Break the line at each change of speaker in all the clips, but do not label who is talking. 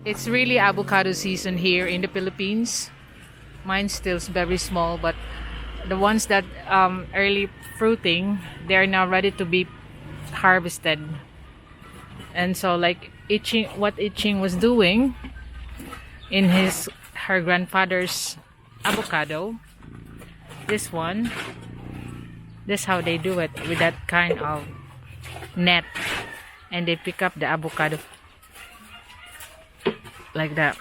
It's really avocado season here in the Philippines. Mine's still very small, but the ones that early fruiting, they're now ready to be harvested. And so like what Itching was doing in her grandfather's avocado, this how they do it, with that kind of net, and they pick up the avocado like that.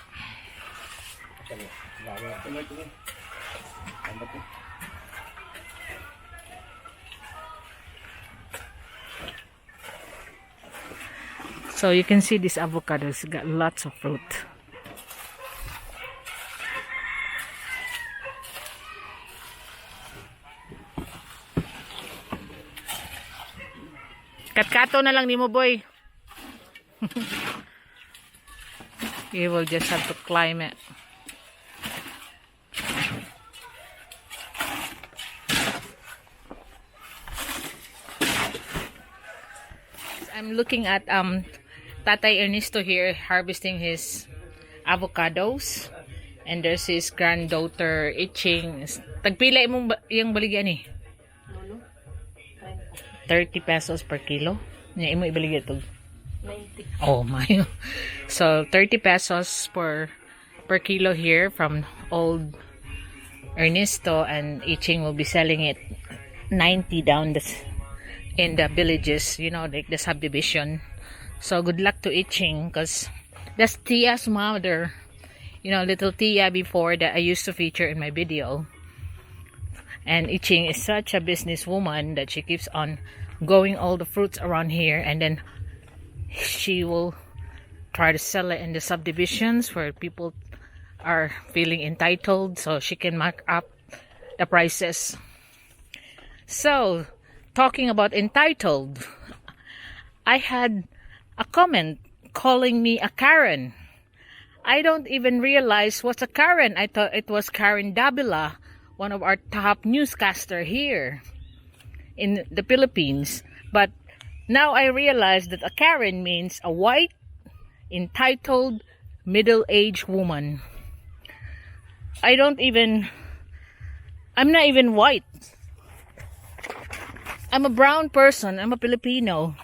So you can see this avocado's got lots of fruit. Katkato na lang nimo, boy. You will just have to climb it. I'm looking at Tatay Ernesto here harvesting his avocados, and there's his granddaughter Itching. Tagpila imong yung baligyan ni? 30 pesos per kilo. Nya imo ibaligya to? 90. Oh my. So 30 pesos per kilo here from old Ernesto, and Itching will be selling it 90 down in the villages, you know, like the subdivision. So good luck to Itching, because that's Tia's mother, you know, little Tia before that I used to feature in my video. And Itching is such a businesswoman that she keeps on going all the fruits around here, and then she will try to sell it in the subdivisions where people are feeling entitled, so she can mark up the prices. So talking about entitled, I had a comment calling me a Karen. I don't even realize what's a Karen. I thought it was Karen Davila, one of our top newscaster here in the Philippines. But now I realize that a Karen means a white, entitled, middle-aged woman. I'm not even white. I'm a brown person. I'm a Filipino.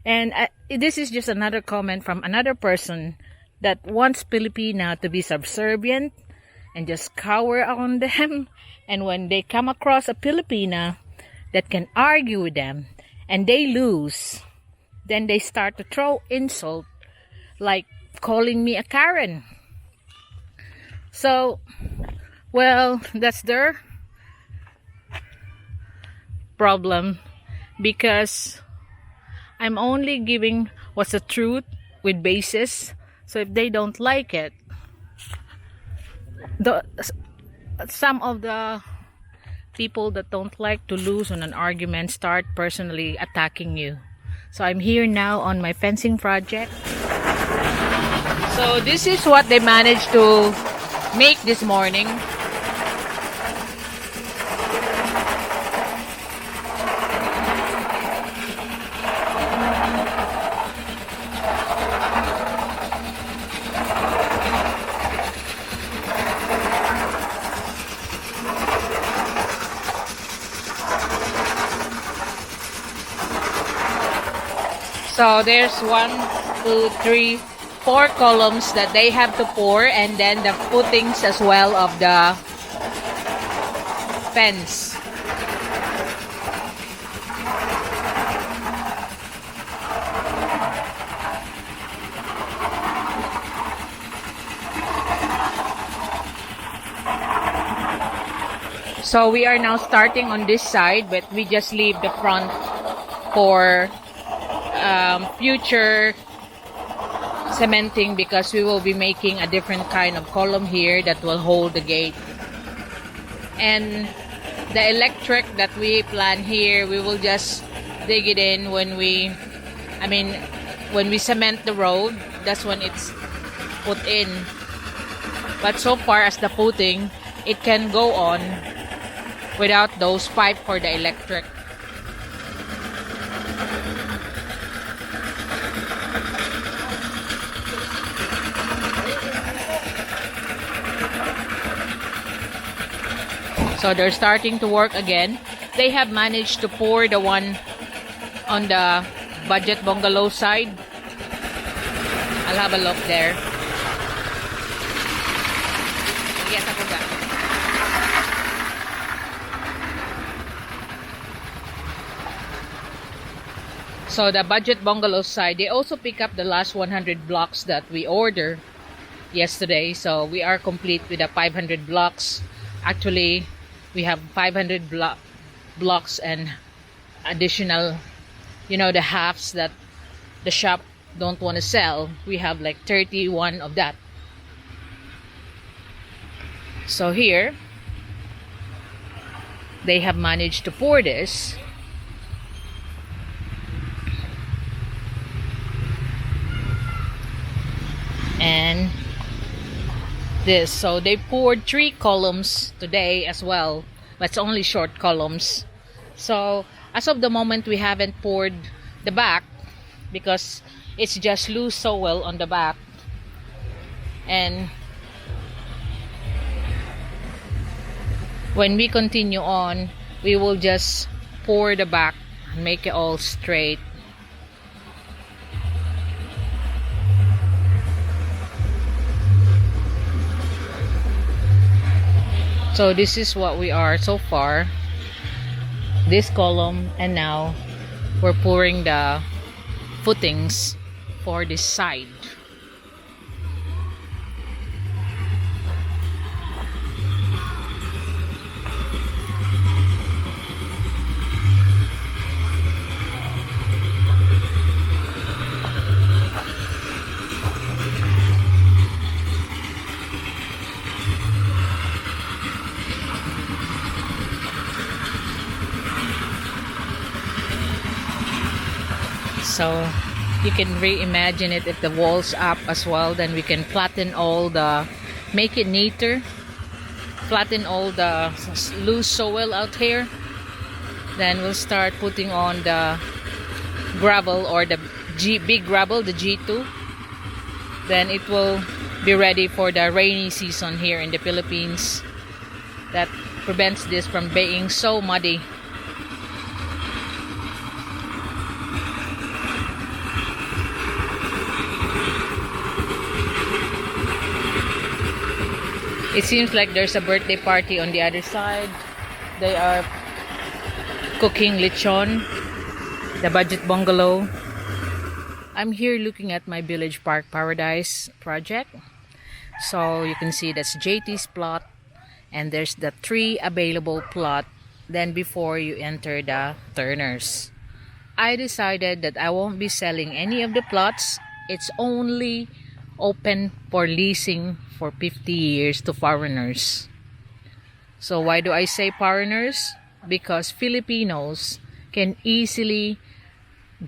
And this is just another comment from another person that wants Filipina to be subservient and just cower on them. And when they come across a Filipina that can argue with them and they lose, then they start to throw insult, like calling me a Karen. So, well, that's their problem, because I'm only giving what's the truth with basis. So if they don't like it, some of the people that don't like to lose on an argument start personally attacking you. So I'm here now on my fencing project. So this is what they managed to make this morning. So there's 1, 2, 3, 4 columns that they have to pour, and then the footings as well of the fence. So we are now starting on this side, but we just leave the front for future cementing, because we will be making a different kind of column here that will hold the gate. And the electric that we plan here, we will just dig it in when we cement the road. That's when it's put in. But so far as the footing, it can go on without those pipe for the electric. So they're starting to work again. They have managed to pour the one on the budget bungalow side. I'll have a look there. Yes, ako ga. So the budget bungalow side, they also pick up the last 100 blocks that we ordered yesterday. So we are complete with the 500 blocks. Actually, we have 500 blocks and additional, you know, the halves that the shop don't want to sell. We have like 31 of that. So here, they have managed to pour this. And this, so they poured 3 columns today as well, but it's only short columns. So as of the moment, we haven't poured the back because it's just loose soil on the back. And when we continue on, we will just pour the back and make it all straight. So this is what we are so far, this column, and now we're pouring the footings for this side. So you can reimagine it if the walls up as well, then we can flatten all the, make it neater, flatten all the loose soil out here. Then we'll start putting on the gravel or the big gravel, the G2. Then it will be ready for the rainy season here in the Philippines. That prevents this from being so muddy. It seems like there's a birthday party on the other side. They are cooking lechon, the budget bungalow. I'm here looking at my Village Park Paradise project. So you can see that's JT's plot, and there's the 3 available plot then before you enter the Turners. I decided that I won't be selling any of the plots. It's only open for leasing for 50 years to foreigners. So why do I say foreigners? Because Filipinos can easily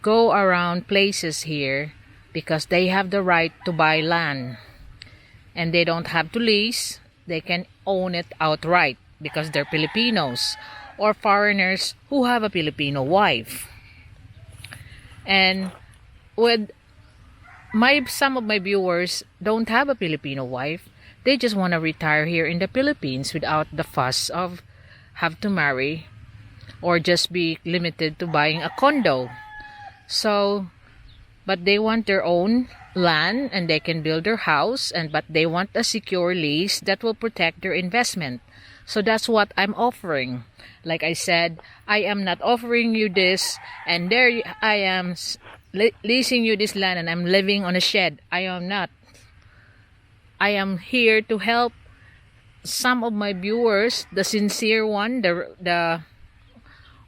go around places here because they have the right to buy land. And they don't have to lease. They can own it outright because they're Filipinos or foreigners who have a Filipino wife. And with some of my viewers don't have a Filipino wife. They just want to retire here in the Philippines without the fuss of have to marry or just be limited to buying a condo. So, but they want their own land and they can build their house, but they want a secure lease that will protect their investment. So that's what I'm offering. Like I said, I am not offering you this and there I am leasing you this land and I'm living on a shed. I am not. I am here to help some of my viewers, the sincere one, the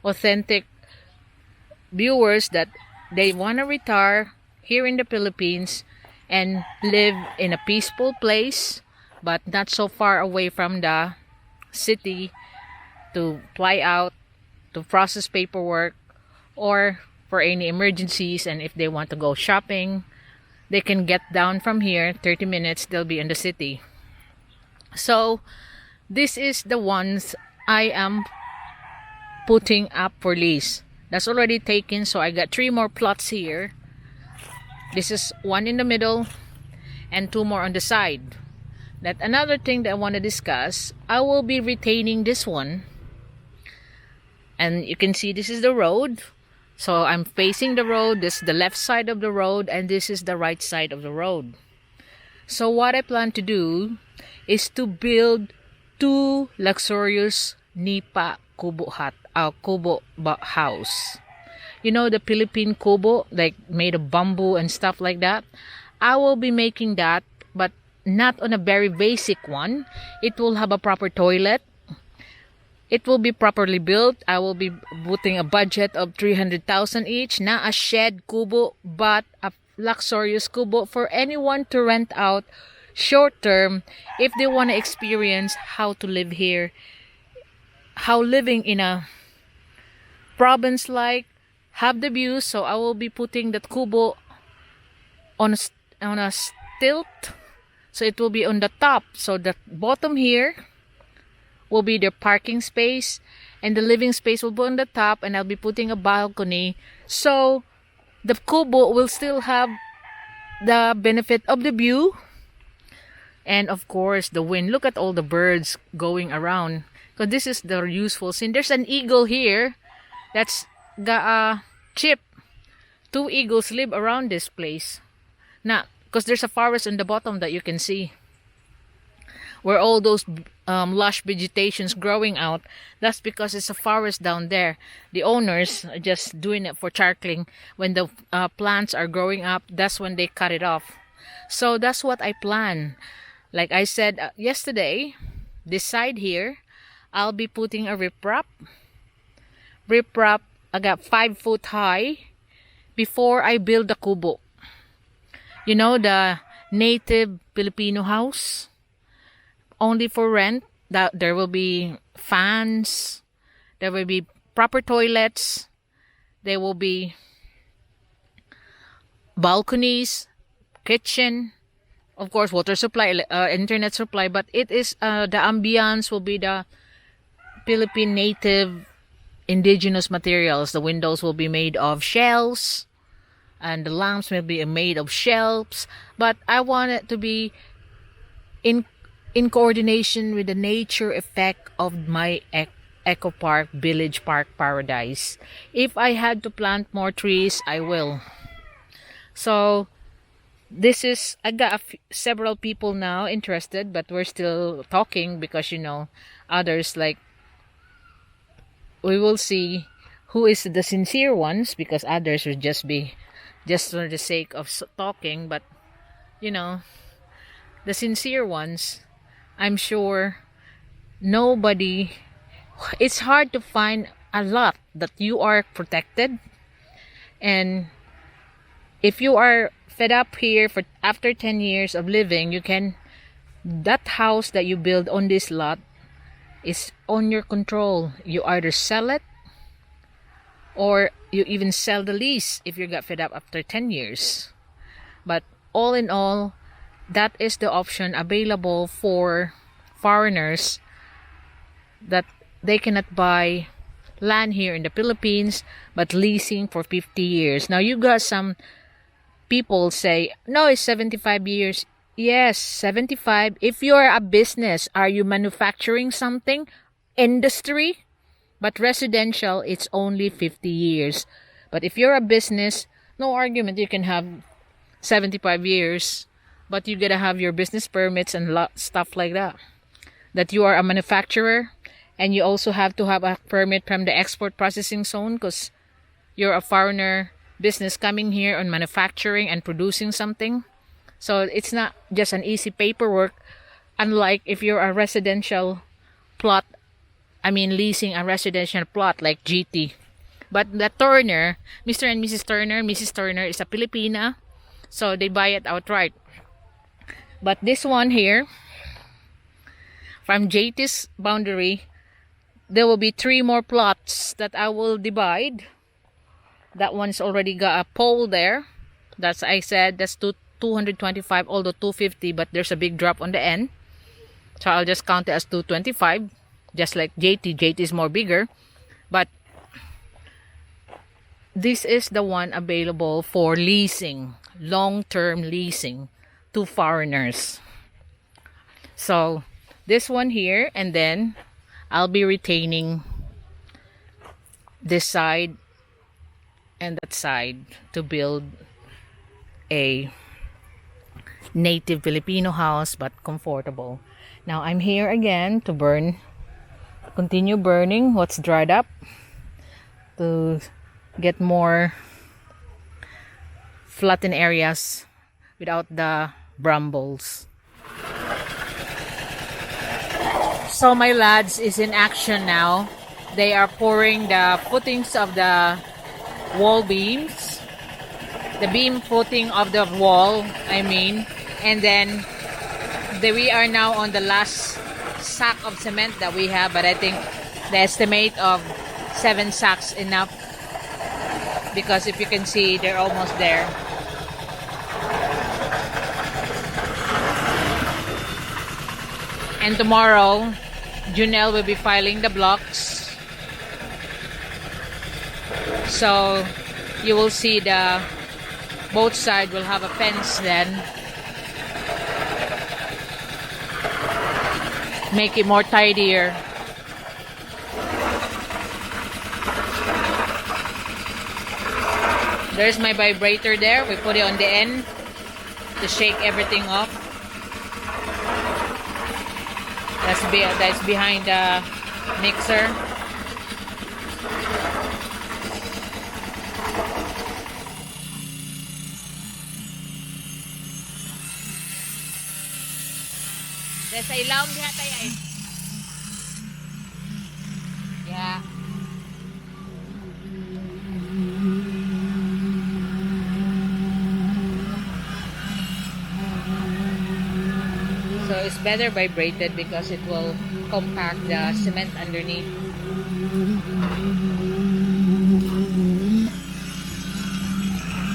authentic viewers that they want to retire here in the Philippines and live in a peaceful place, but not so far away from the city to fly out, to process paperwork, or for any emergencies. And if they want to go shopping, they can get down from here, 30 minutes, they'll be in the city. So this is the ones I am putting up for lease. That's already taken, so I got 3 more plots here. This is 1 in the middle and 2 more on the side. That another thing that I want to discuss, I will be retaining this one. And you can see this is the road. So I'm facing the road. This is the left side of the road, and this is the right side of the road. So what I plan to do is to build 2 luxurious nipa kubo house. You know, the Philippine kubo, like made of bamboo and stuff like that. I will be making that, but not on a very basic one. It will have a proper toilet. It will be properly built. I will be putting a budget of 300,000 each. Not a shed kubo, but a luxurious kubo for anyone to rent out short term if they want to experience how to live here, how living in a province like, have the views. So I will be putting that kubo on a stilt, so it will be on the top. So the bottom here will be the parking space, and the living space will be on the top, and I'll be putting a balcony, so the kubo will still have the benefit of the view and of course the wind. Look at all the birds going around, because this is the useful scene. There's an eagle here that's got a chip. 2 eagles live around this place now, because there's a forest on the bottom that you can see where all those lush vegetations growing out. That's because it's a forest down there. The owners are just doing it for charcoaling. When the plants are growing up, that's when they cut it off. So that's what I plan. Like I said yesterday, this side here, I'll be putting a riprap. Riprap, I got 5 foot high before I build the kubo. You know, the native Filipino house, only for rent. That there will be fans, there will be proper toilets, there will be balconies, kitchen, of course water supply, internet supply, but it is the ambience will be the Philippine native indigenous materials. The windows will be made of shells, and the lamps will be made of shelves, but I want it to be in coordination with the nature effect of my eco park, village park paradise. If I had to plant more trees, I will. So this is, I got several people now interested, but we're still talking because, you know, others, like, we will see who is the sincere ones, because others would just be just for the sake of talking. But you know, the sincere ones, I'm sure nobody, it's hard to find a lot that you are protected. And if you are fed up here for after 10 years of living, you can, that house that you build on this lot is on your control. You either sell it, or you even sell the lease if you got fed up after 10 years. But all in all, that is the option available for foreigners, that they cannot buy land here in the Philippines but leasing for 50 years. Now you got some people say, no, it's 75 years. Yes, 75. If you're a business, are you manufacturing something? Industry? But residential, it's only 50 years. But if you're a business, no argument, you can have 75 years. But you gotta have your business permits and stuff like that. That you are a manufacturer, and you also have to have a permit from the export processing zone, because you're a foreigner business coming here on manufacturing and producing something. So it's not just an easy paperwork, unlike if you're a residential plot, leasing a residential plot like GT. But the Turner, Mr. and Mrs. Turner is a Filipina, so they buy it outright. But this one here, from JT's boundary, there will be 3 more plots that I will divide. That one's already got a pole there. That's, I said, that's 225, although 250, but there's a big drop on the end. So I'll just count it as 225, just like JT. JT is more bigger. But this is the one available for leasing, long-term leasing to foreigners. So this one here, and then I'll be retaining this side and that side to build a native Filipino house, but comfortable. Now I'm here again to continue burning what's dried up to get more flattened areas without the brambles. So my lads is in action now. They are pouring the footings of the wall beams, the beam footing of the wall, I mean, and then we are now on the last sack of cement that we have, but I think the estimate of 7 sacks enough, because if you can see, they're almost there. And tomorrow, Junelle will be filing the blocks. So you will see both sides will have a fence then. Make it more tidier. There's my vibrator there. We put it on the end to shake everything off. That's behind the mixer. Sa ilaw diha tayo ay. Yeah. So it's better vibrated because it will compact the cement underneath.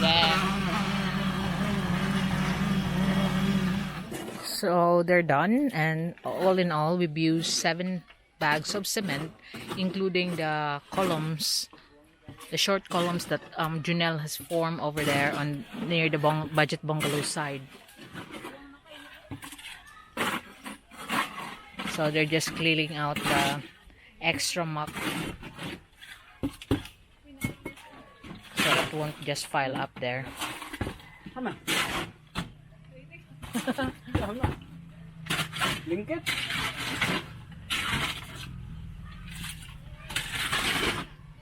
Yeah. So they're done, and all in all we've used 7 bags of cement, including the columns, the short columns that Junelle has formed over there on near the budget bungalow side. So they're just cleaning out the extra muck so it won't just pile up there.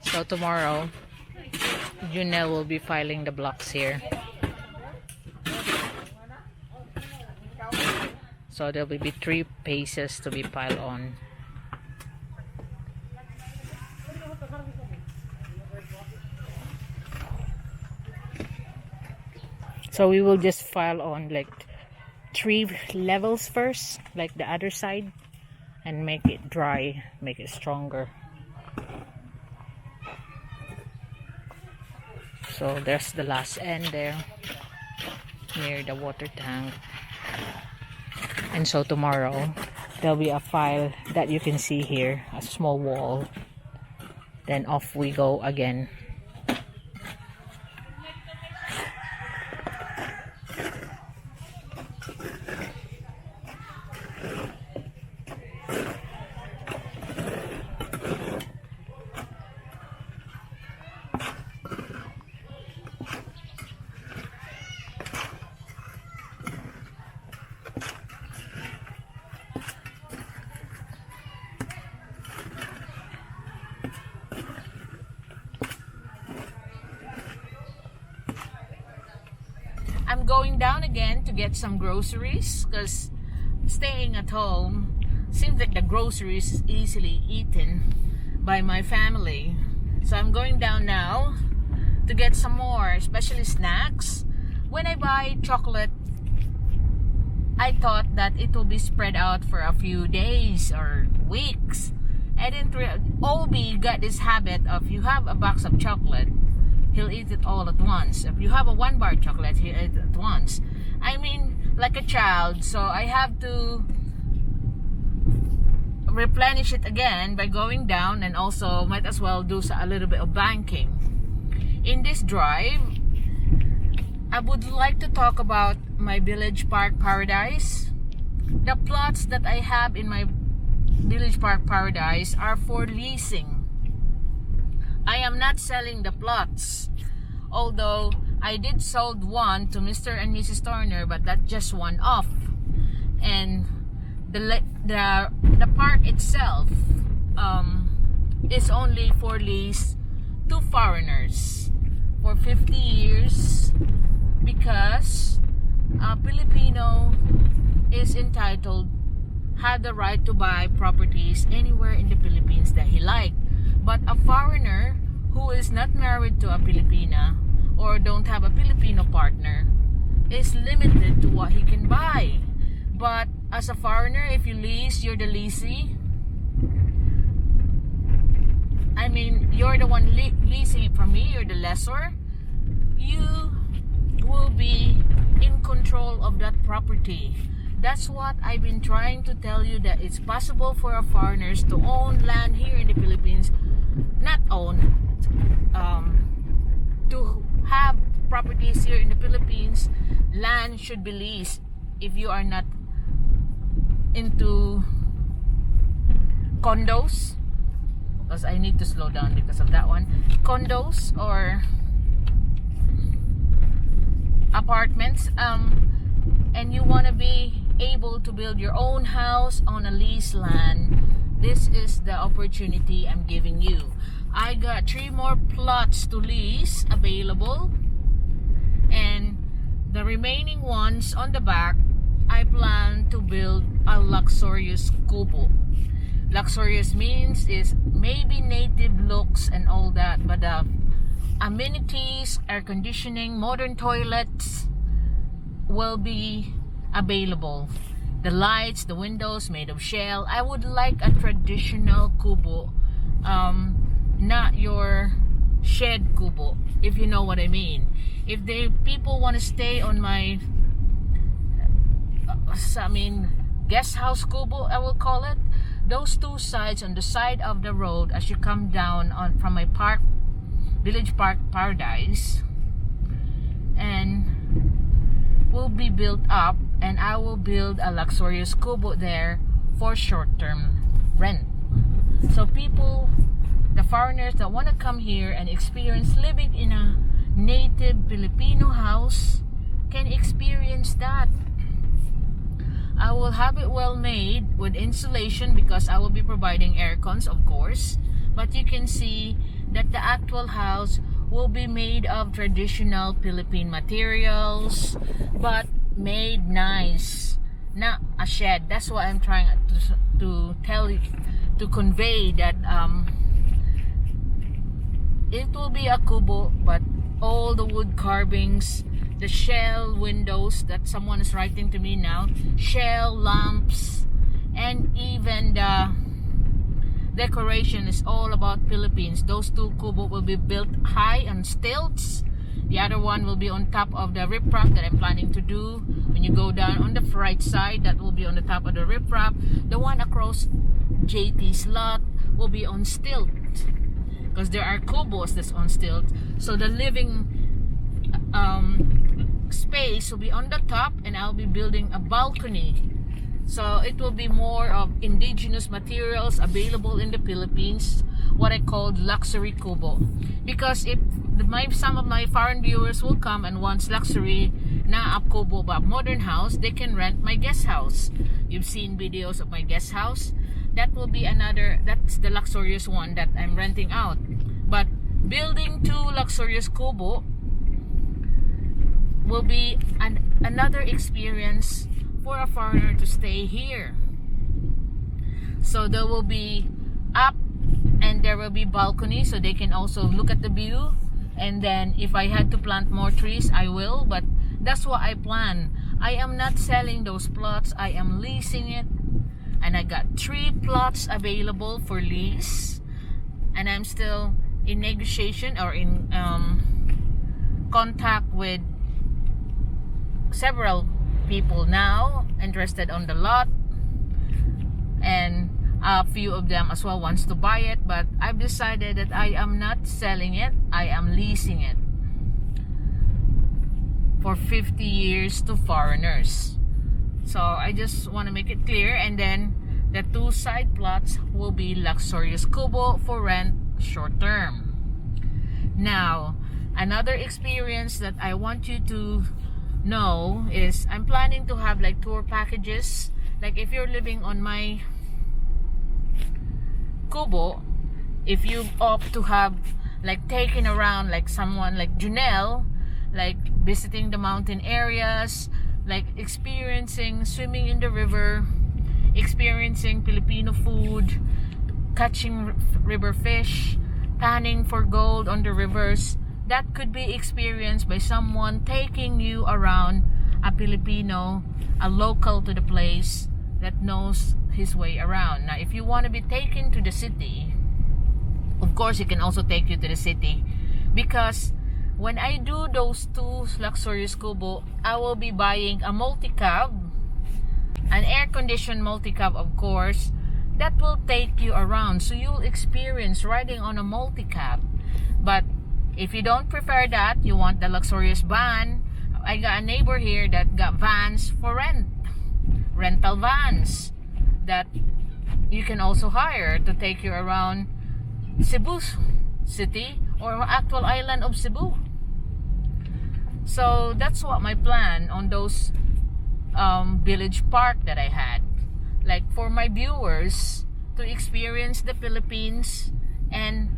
So tomorrow, Junelle will be filing the blocks here. So there will be 3 pieces to be piled on. So we will just file on like 3 levels first, like the other side, and make it dry, make it stronger. So there's the last end there near the water tank. And so tomorrow there'll be a file that you can see here, a small wall. Then off we go again. I'm going down again to get some groceries because staying at home seems like the groceries is easily eaten by my family. So I'm going down now to get some more, especially snacks. When I buy chocolate, I thought that it will be spread out for a few days or weeks. I didn't Obi got this habit of, you have a box of chocolate, he'll eat it all at once. If you have a 1 bar chocolate, he'll eat it at once. I mean, like a child. So I have to replenish it again by going down, and also might as well do a little bit of banking. In this drive, I would like to talk about my village park paradise. The plots that I have in my Village Park Paradise are for leasing. I am not selling the plots. Although I did sold one to Mr. and Mrs. Turner, but that just one off. And the park itself is only for lease to foreigners for 50 years, because a Filipino is entitled, had the right to buy properties anywhere in the Philippines that he liked. But a foreigner who is not married to a Filipina or don't have a Filipino partner is limited to what he can buy. But as a foreigner, if you lease, you're the leasee. I mean, you're the one leasing it from me, you're the lessor. You will be in control of that property. That's what I've been trying to tell you, that it's possible for our foreigners to own land here in the Philippines. Not own, to have properties here in the Philippines. Land should be leased if you are not into condos, because I need to slow down because of that one. Condos or apartments, and you want to be able to build your own house on a leased land. This is the opportunity I'm giving you. I got 3 more plots to lease available, and the remaining ones on the back, I plan to build a luxurious kubo. Luxurious means is maybe native looks and all that, but the amenities, air conditioning, modern toilets will be available. The lights, the windows made of shell. I would like a traditional kubo, not your shed kubo, if you know what I mean. If the people want to stay on my guest house kubo, I will call it, those 2 sides on the side of the road as you come down from my park, Village Park Paradise, and will be built up, and I will build a luxurious kubo there for short-term rent. So people, the foreigners that want to come here and experience living in a native Filipino house, can experience that. I will have it well made with insulation, because I will be providing air cons, of course. But you can see that the actual house will be made of traditional Philippine materials, but made nice, not a shed. That's what I'm trying to tell you, to convey that it will be a kubo, but all the wood carvings, the shell windows that someone is writing to me now, shell lamps, and even the decoration is all about Philippines. Those 2 kubo will be built high on stilts. The other one will be on top of the riprap that I'm planning to do. When you go down on the right side, that will be on the top of the riprap. The one across JT's lot will be on stilt, because there are kubos that's on stilt. So the living space will be on the top, and I'll be building a balcony. So it will be more of indigenous materials available in the Philippines, what I call luxury kubo. Because if some of my foreign viewers will come and wants luxury na a kubo ba modern house, they can rent my guest house. You've seen videos of my guest house. That will be another, that's the luxurious one that I'm renting out. But building 2 luxurious kubo will be another experience for a foreigner to stay here. So there will be up, and there will be balcony, so they can also look at the view. And then if I had to plant more trees, I will, but that's what I plan. I am not selling those plots, I am leasing it, and I got 3 plots available for lease, and I'm still in negotiation or in contact with several people now interested on the lot, and a few of them as well wants to buy it. But I've decided that I am not selling it, I am leasing it for 50 years to foreigners. So I just want to make it clear. And then the 2 side plots will be luxurious kubo for rent short term. Now, another experience that I want you to know is I'm planning to have like tour packages. Like if you're living on my kubo, if you opt to have like taken around like someone like Junelle, like visiting the mountain areas, like experiencing swimming in the river, experiencing Filipino food, catching river fish, panning for gold on the rivers, that could be experienced by someone taking you around, a Filipino, a local to the place that knows his way around. Now, if you want to be taken to the city, of course, he can also take you to the city, because when I do those 2 luxurious kubo, I will be buying a multi-cab, an air-conditioned multi-cab, of course, that will take you around. So you'll experience riding on a multi-cab. But if you don't prefer that, you want the luxurious van, I got a neighbor here that got vans for rent. Rental vans that you can also hire to take you around Cebu City or actual island of Cebu. So that's what my plan on those village park that I had. Like for my viewers to experience the Philippines and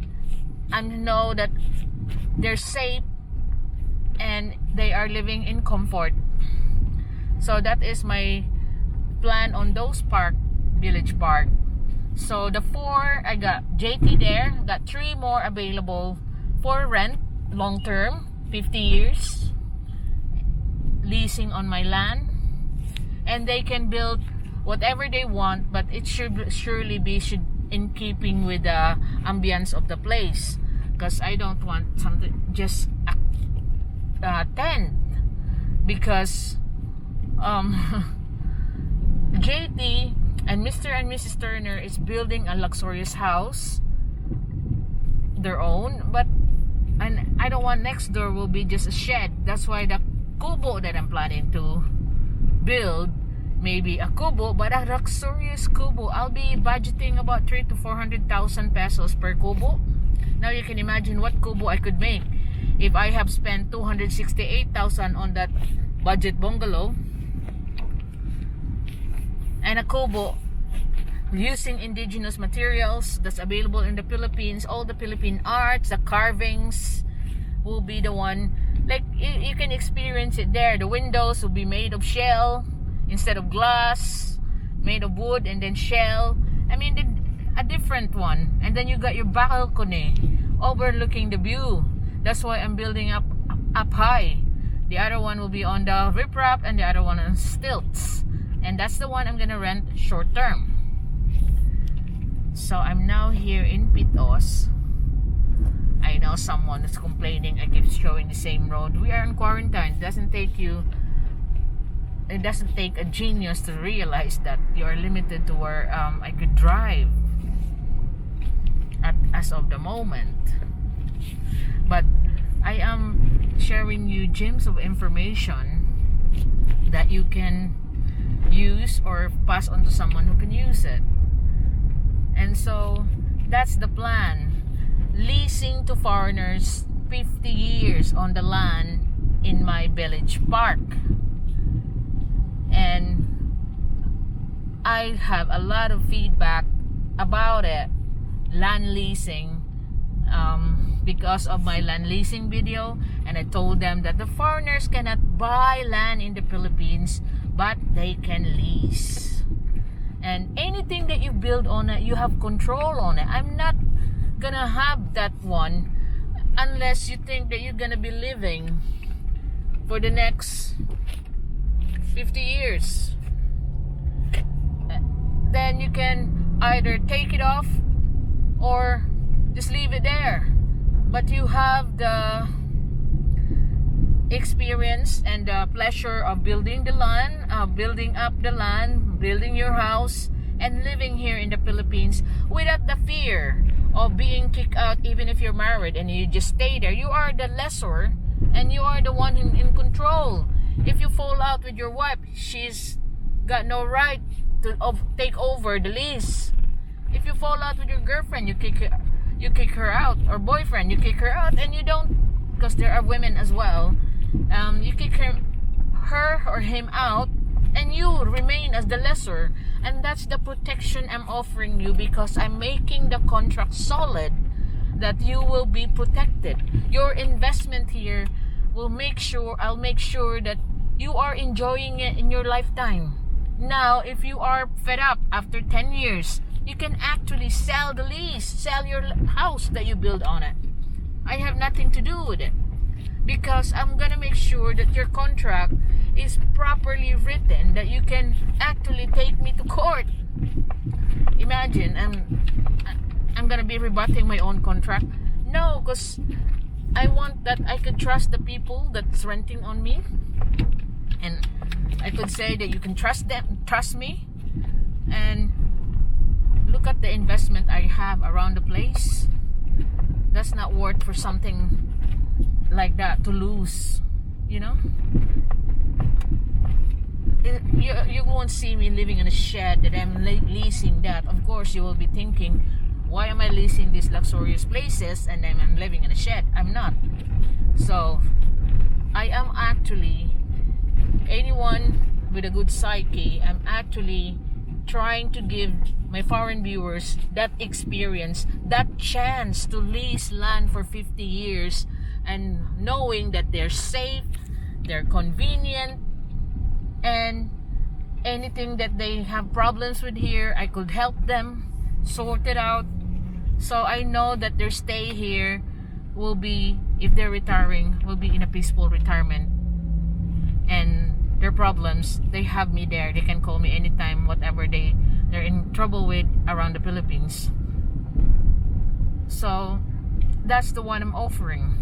know that they're safe and they are living in comfort. So that is my plan on those village park. So the 4, I got JT there, got 3 more available for rent, long term, 50 years, leasing on my land, and they can build whatever they want, but it should surely be in keeping with the ambience of the place, because I don't want something just a tent, because JT and Mr. and Mrs. Turner is building a luxurious house, their own, and I don't want next door will be just a shed. That's why the kubo that I'm planning to build, maybe a kubo, but a luxurious kubo. I'll be budgeting about 300,000 to 400,000 pesos per kubo. Now you can imagine what kubo I could make if I have spent 268,000 on that budget bungalow. And a kubo using indigenous materials that's available in the Philippines. All the Philippine arts, the carvings will be the one. Like you can experience it there. The windows will be made of shell instead of glass, made of wood and then shell. I mean, a different one. And then you got your balcony overlooking the view. That's why I'm building up high. The other one will be on the riprap and the other one on stilts. And that's the one I'm gonna rent short term. So I'm now here in Pitos. I know someone is complaining I keep showing the same road. We are in quarantine. It doesn't take a genius to realize that you are limited to where I could drive as of the moment. But I am sharing you gems of information that you can use or pass on to someone who can use it. And so that's the plan. Leasing to foreigners 50 years on the land in my village park. And I have a lot of feedback about it, land leasing, because of my land leasing video. And I told them that the foreigners cannot buy land in the Philippines, but they can lease. And anything that you build on it, you have control on it. I'm not gonna have that one unless you think that you're gonna be living for the next 50 years. Then you can either take it off or just leave it there. But you have the experience and the pleasure of building the land, building up the land, building your house, and living here in the Philippines without the fear of being kicked out. Even if you're married and you just stay there, you are the lessor and you are the one in control. If you fall out with your wife, she's got no right to take over the lease. If you fall out with your girlfriend, you kick her out, or boyfriend, you kick her out, and you don't, because there are women as well. You kick her or him out, and you remain as the lessor, and that's the protection I'm offering you, because I'm making the contract solid that you will be protected. Your investment here will I'll make sure that you are enjoying it in your lifetime. Now, if you are fed up after 10 years, you can actually sell the lease, sell your house that you build on it. I have nothing to do with it, because I'm gonna make sure that your contract is properly written, that you can actually take me to court. Imagine, I'm gonna be rebutting my own contract. No, because I want that I could trust the people that's renting on me, and I could say that you can trust me, and look at the investment I have around the place. That's not worth for something like that to lose, you know. You won't see me living in a shed that I'm leasing that. Of course you will be thinking, why am I leasing these luxurious places and then I'm living in a shed? I'm not. So I am actually, anyone with a good psyche, I'm actually trying to give my foreign viewers that experience, that chance to lease land for 50 years, and knowing that they're safe, they're convenient, and anything that they have problems with here, I could help them sort it out. So I know that their stay here will be, if they're retiring, will be in a peaceful retirement. And their problems, they have me there. They can call me anytime, whatever they're in trouble with around the Philippines. So that's the one I'm offering.